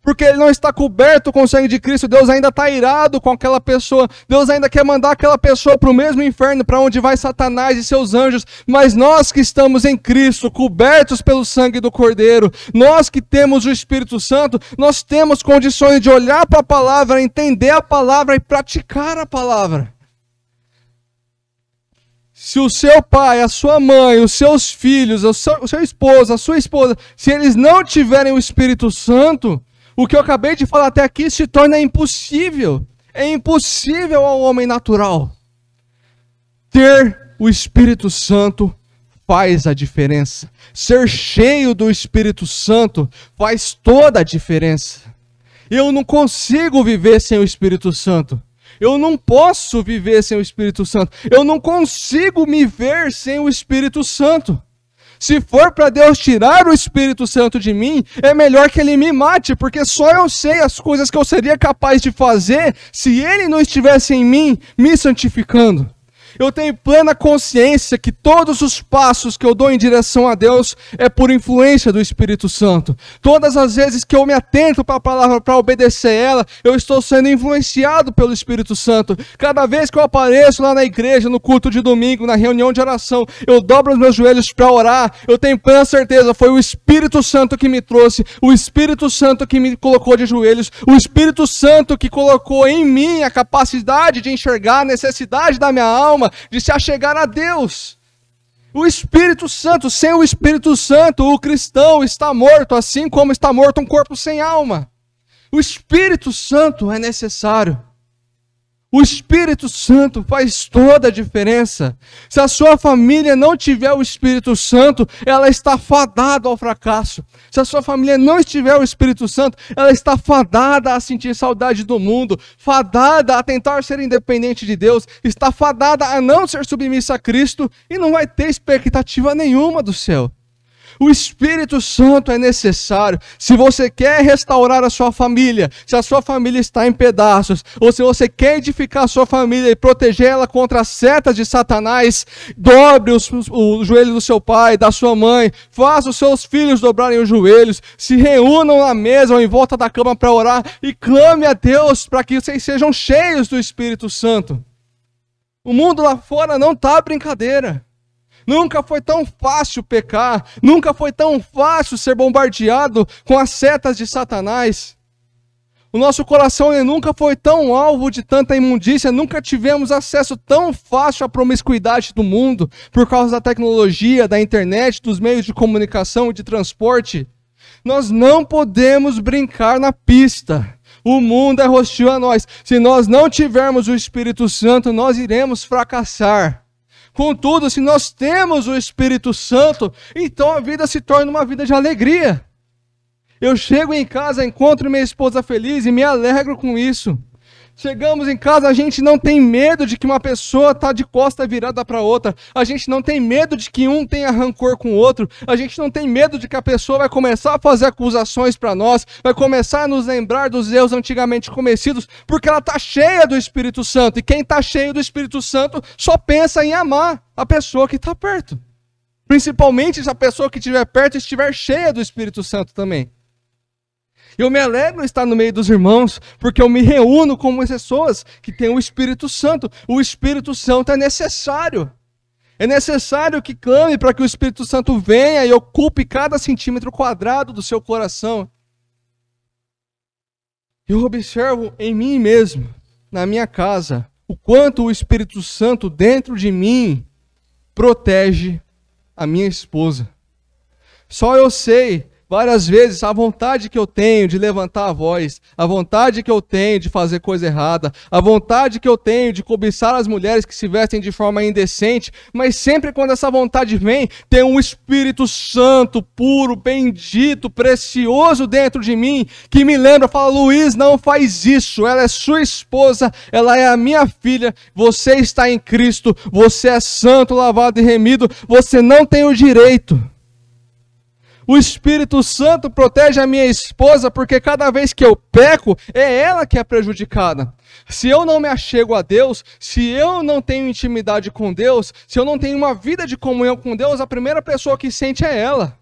Porque ele não está coberto com o sangue de Cristo, Deus ainda está irado com aquela pessoa, Deus ainda quer mandar aquela pessoa para o mesmo inferno, para onde vai Satanás e seus anjos, mas nós que estamos em Cristo, cobertos pelo sangue do Cordeiro, nós que temos o Espírito Santo, nós temos condições de olhar para a palavra, entender a palavra e praticar a palavra. Se o seu pai, a sua mãe, os seus filhos, o seu esposo, a sua esposa, se eles não tiverem o Espírito Santo, o que eu acabei de falar até aqui se torna impossível. É impossível ao homem natural. Ter o Espírito Santo faz a diferença. Ser cheio do Espírito Santo faz toda a diferença. Eu não consigo viver sem o Espírito Santo. Eu não posso viver sem o Espírito Santo. Eu não consigo me ver sem o Espírito Santo. Se for para Deus tirar o Espírito Santo de mim, é melhor que Ele me mate, porque só eu sei as coisas que eu seria capaz de fazer se Ele não estivesse em mim, me santificando. Eu tenho plena consciência que todos os passos que eu dou em direção a Deus é por influência do Espírito Santo. Todas as vezes que eu me atento para a palavra, para obedecer ela, eu estou sendo influenciado pelo Espírito Santo. Cada vez que eu apareço lá na igreja, no culto de domingo, na reunião de oração, eu dobro os meus joelhos para orar, eu tenho plena certeza, foi o Espírito Santo que me trouxe, o Espírito Santo que me colocou de joelhos, o Espírito Santo que colocou em mim a capacidade de enxergar a necessidade da minha alma, de se achegar a Deus. O Espírito Santo, sem o Espírito Santo, o cristão está morto, assim como está morto um corpo sem alma. O Espírito Santo é necessário. O Espírito Santo faz toda a diferença. Se a sua família não tiver o Espírito Santo, ela está fadada ao fracasso. Se a sua família não estiver o Espírito Santo, ela está fadada a sentir saudade do mundo, fadada a tentar ser independente de Deus, está fadada a não ser submissa a Cristo e não vai ter expectativa nenhuma do céu. O Espírito Santo é necessário. Se você quer restaurar a sua família, se a sua família está em pedaços, ou se você quer edificar a sua família e protegê-la contra as setas de Satanás, dobre o joelho do seu pai, da sua mãe, faça os seus filhos dobrarem os joelhos, se reúnam na mesa ou em volta da cama para orar e clame a Deus para que vocês sejam cheios do Espírito Santo. O mundo lá fora não está brincadeira. Nunca foi tão fácil pecar, nunca foi tão fácil ser bombardeado com as setas de Satanás. O nosso coração nunca foi tão alvo de tanta imundícia, nunca tivemos acesso tão fácil à promiscuidade do mundo, por causa da tecnologia, da internet, dos meios de comunicação e de transporte. Nós não podemos brincar na pista. O mundo é hostil a nós. Se nós não tivermos o Espírito Santo, nós iremos fracassar. Contudo, se nós temos o Espírito Santo, então a vida se torna uma vida de alegria. Eu chego em casa, encontro minha esposa feliz e me alegro com isso. Chegamos em casa, a gente não tem medo de que uma pessoa está de costa virada para outra. A gente não tem medo de que um tenha rancor com o outro. A gente não tem medo de que a pessoa vai começar a fazer acusações para nós, vai começar a nos lembrar dos erros antigamente cometidos, porque ela está cheia do Espírito Santo. E quem está cheio do Espírito Santo só pensa em amar a pessoa que está perto. Principalmente se a pessoa que estiver perto estiver cheia do Espírito Santo também. Eu me alegro em estar no meio dos irmãos, porque eu me reúno com pessoas que têm o Espírito Santo. O Espírito Santo é necessário. É necessário que clame para que o Espírito Santo venha e ocupe cada centímetro quadrado do seu coração. Eu observo em mim mesmo, na minha casa, o quanto o Espírito Santo dentro de mim protege a minha esposa. Só eu sei Várias vezes a vontade que eu tenho de levantar a voz, a vontade que eu tenho de fazer coisa errada, a vontade que eu tenho de cobiçar as mulheres que se vestem de forma indecente, mas sempre quando essa vontade vem, tem um Espírito Santo, puro, bendito, precioso dentro de mim, que me lembra, fala: Luiz, não faz isso, ela é sua esposa, ela é a minha filha, você está em Cristo, você é santo, lavado e remido, você não tem o direito. O Espírito Santo protege a minha esposa, porque cada vez que eu peco, é ela que é prejudicada. Se eu não me achego a Deus, se eu não tenho intimidade com Deus, se eu não tenho uma vida de comunhão com Deus, a primeira pessoa que sente é ela.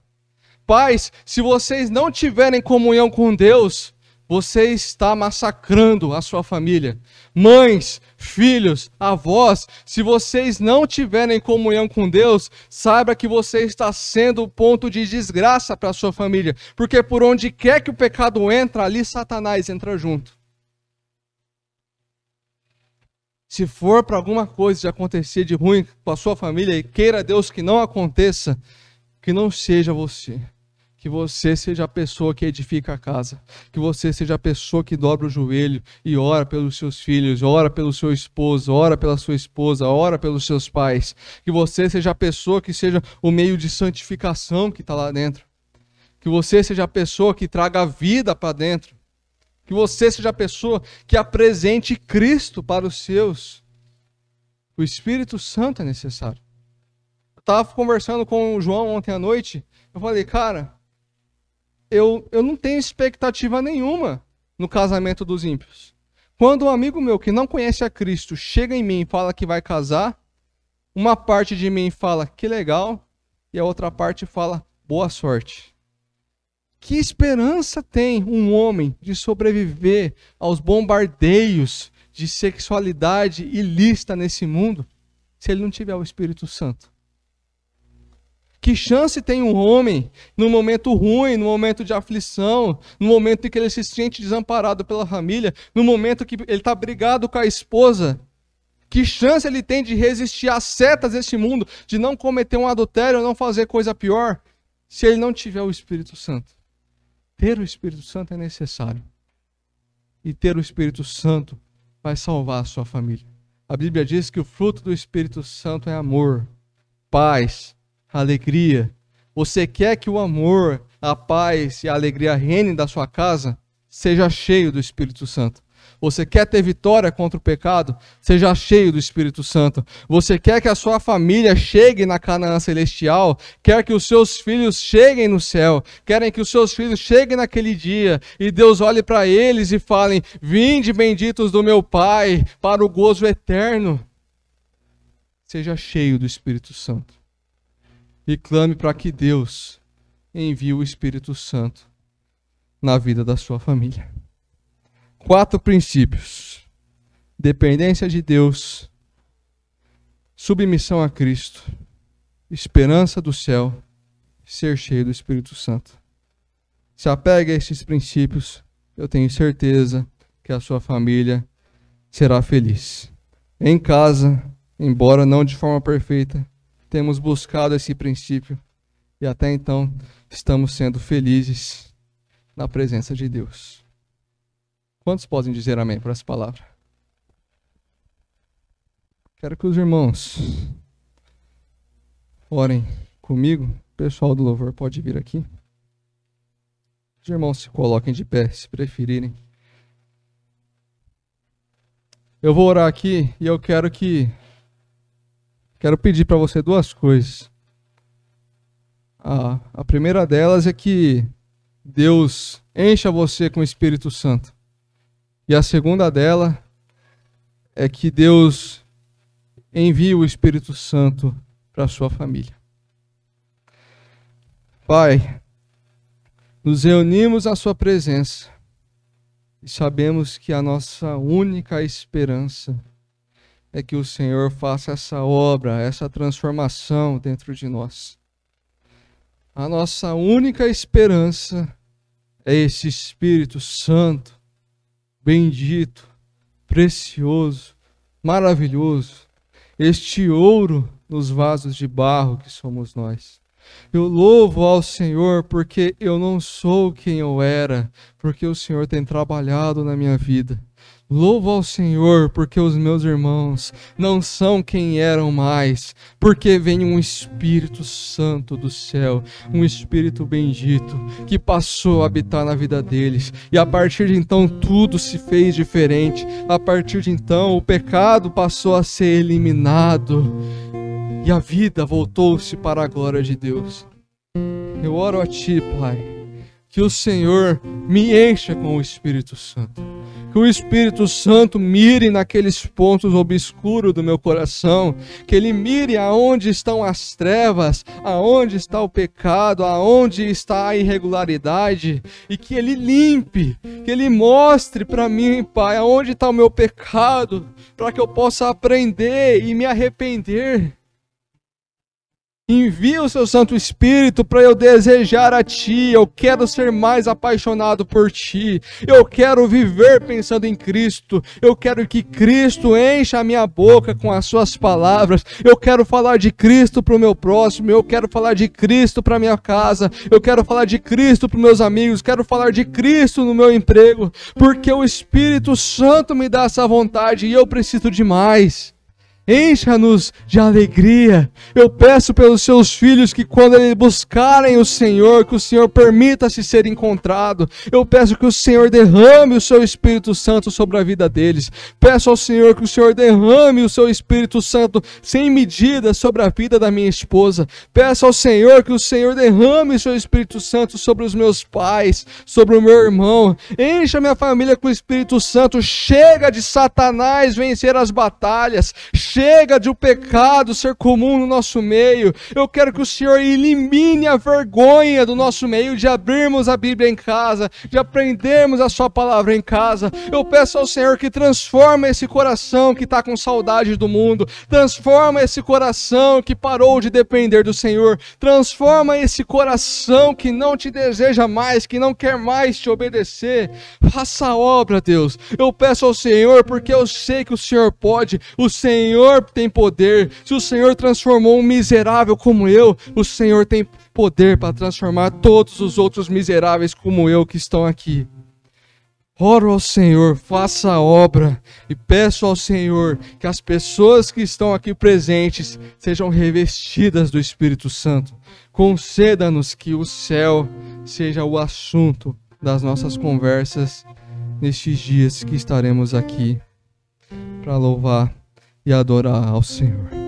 Pais, se vocês não tiverem comunhão com Deus, você está massacrando a sua família. Mães, filhos, avós, se vocês não tiverem comunhão com Deus, saiba que você está sendo ponto de desgraça para a sua família. Porque por onde quer que o pecado entra, ali Satanás entra junto. Se for para alguma coisa de acontecer de ruim com a sua família, e queira Deus que não aconteça, que não seja você. Que você seja a pessoa que edifica a casa. Que você seja a pessoa que dobra o joelho e ora pelos seus filhos, ora pelo seu esposo, ora pela sua esposa, ora pelos seus pais. Que você seja a pessoa que seja o meio de santificação que está lá dentro. Que você seja a pessoa que traga a vida para dentro. Que você seja a pessoa que apresente Cristo para os seus. O Espírito Santo é necessário. Eu estava conversando com o João ontem à noite. Eu falei: cara, eu não tenho expectativa nenhuma no casamento dos ímpios. Quando um amigo meu que não conhece a Cristo chega em mim e fala que vai casar, uma parte de mim fala: que legal, e a outra parte fala: boa sorte. Que esperança tem um homem de sobreviver aos bombardeios de sexualidade ilícita nesse mundo, se ele não tiver o Espírito Santo? Que chance tem um homem, no momento ruim, no momento de aflição, no momento em que ele se sente desamparado pela família, no momento que ele está brigado com a esposa, que chance ele tem de resistir às setas desse mundo, de não cometer um adultério, não fazer coisa pior, se ele não tiver o Espírito Santo? Ter o Espírito Santo é necessário. E ter o Espírito Santo vai salvar a sua família. A Bíblia diz que o fruto do Espírito Santo é amor, paz, alegria. Você quer que o amor, a paz e a alegria reinem da sua casa? Seja cheio do Espírito Santo. Você quer ter vitória contra o pecado? Seja cheio do Espírito Santo. Você quer que a sua família chegue na Canaã celestial? Quer que os seus filhos cheguem no céu? Querem que os seus filhos cheguem naquele dia e Deus olhe para eles e falem: vinde benditos do meu Pai para o gozo eterno? Seja cheio do Espírito Santo. E clame para que Deus envie o Espírito Santo na vida da sua família. 4 princípios: dependência de Deus, submissão a Cristo, esperança do céu, ser cheio do Espírito Santo. Se apegue a esses princípios, eu tenho certeza que a sua família será feliz. Em casa, embora não de forma perfeita, temos buscado esse princípio e até então estamos sendo felizes na presença de Deus. Quantos podem dizer amém por essa palavra? Quero que os irmãos orem comigo. O pessoal do louvor pode vir aqui. Os irmãos se coloquem de pé, se preferirem. Eu vou orar aqui e eu quero pedir para você 2 coisas. A primeira delas é que Deus encha você com o Espírito Santo. E a segunda dela é que Deus envie o Espírito Santo para a sua família. Pai, nos reunimos à sua presença e sabemos que a nossa única esperança é que o Senhor faça essa obra, essa transformação dentro de nós. A nossa única esperança é esse Espírito Santo, bendito, precioso, maravilhoso, este ouro nos vasos de barro que somos nós. Eu louvo ao Senhor porque eu não sou quem eu era, porque o Senhor tem trabalhado na minha vida. Louvo ao Senhor porque os meus irmãos não são quem eram mais, porque vem um Espírito Santo do céu, um Espírito bendito, que passou a habitar na vida deles. E a partir de então tudo se fez diferente. A partir de então o pecado passou a ser eliminado. E a vida voltou-se para a glória de Deus. Eu oro a Ti, Pai, que o Senhor me encha com o Espírito Santo. Que o Espírito Santo mire naqueles pontos obscuros do meu coração. Que Ele mire aonde estão as trevas, aonde está o pecado, aonde está a irregularidade. E que Ele limpe, que Ele mostre para mim, Pai, aonde está o meu pecado, para que eu possa aprender e me arrepender. Envia o seu Santo Espírito para eu desejar a Ti. Eu quero ser mais apaixonado por Ti. Eu quero viver pensando em Cristo. Eu quero que Cristo encha a minha boca com as Suas palavras. Eu quero falar de Cristo para o meu próximo. Eu quero falar de Cristo para a minha casa. Eu quero falar de Cristo para os meus amigos. Quero falar de Cristo no meu emprego. Porque o Espírito Santo me dá essa vontade e eu preciso de mais. Encha-nos de alegria. Eu peço pelos seus filhos que quando eles buscarem o Senhor, que o Senhor permita-se ser encontrado. Eu peço que o Senhor derrame o seu Espírito Santo sobre a vida deles. Peço ao Senhor que o Senhor derrame o seu Espírito Santo sem medida sobre a vida da minha esposa. Peço ao Senhor que o Senhor derrame o seu Espírito Santo sobre os meus pais, sobre o meu irmão. Encha minha família com o Espírito Santo. Chega de Satanás vencer as batalhas. Chega de o pecado ser comum no nosso meio. Eu quero que o Senhor elimine a vergonha do nosso meio de abrirmos a Bíblia em casa, de aprendermos a Sua palavra em casa. Eu peço ao Senhor que transforme esse coração que está com saudade do mundo. Transforma esse coração que parou de depender do Senhor. Transforma esse coração que não te deseja mais, que não quer mais te obedecer. Faça a obra, Deus. Eu peço ao Senhor porque eu sei que o Senhor pode. O Senhor tem poder. Se o Senhor transformou um miserável como eu, o Senhor tem poder para transformar todos os outros miseráveis como eu que estão aqui. Oro ao Senhor, faça a obra e peço ao Senhor que as pessoas que estão aqui presentes sejam revestidas do Espírito Santo. Conceda-nos que o céu seja o assunto das nossas conversas nestes dias que estaremos aqui para louvar e adorar ao Senhor.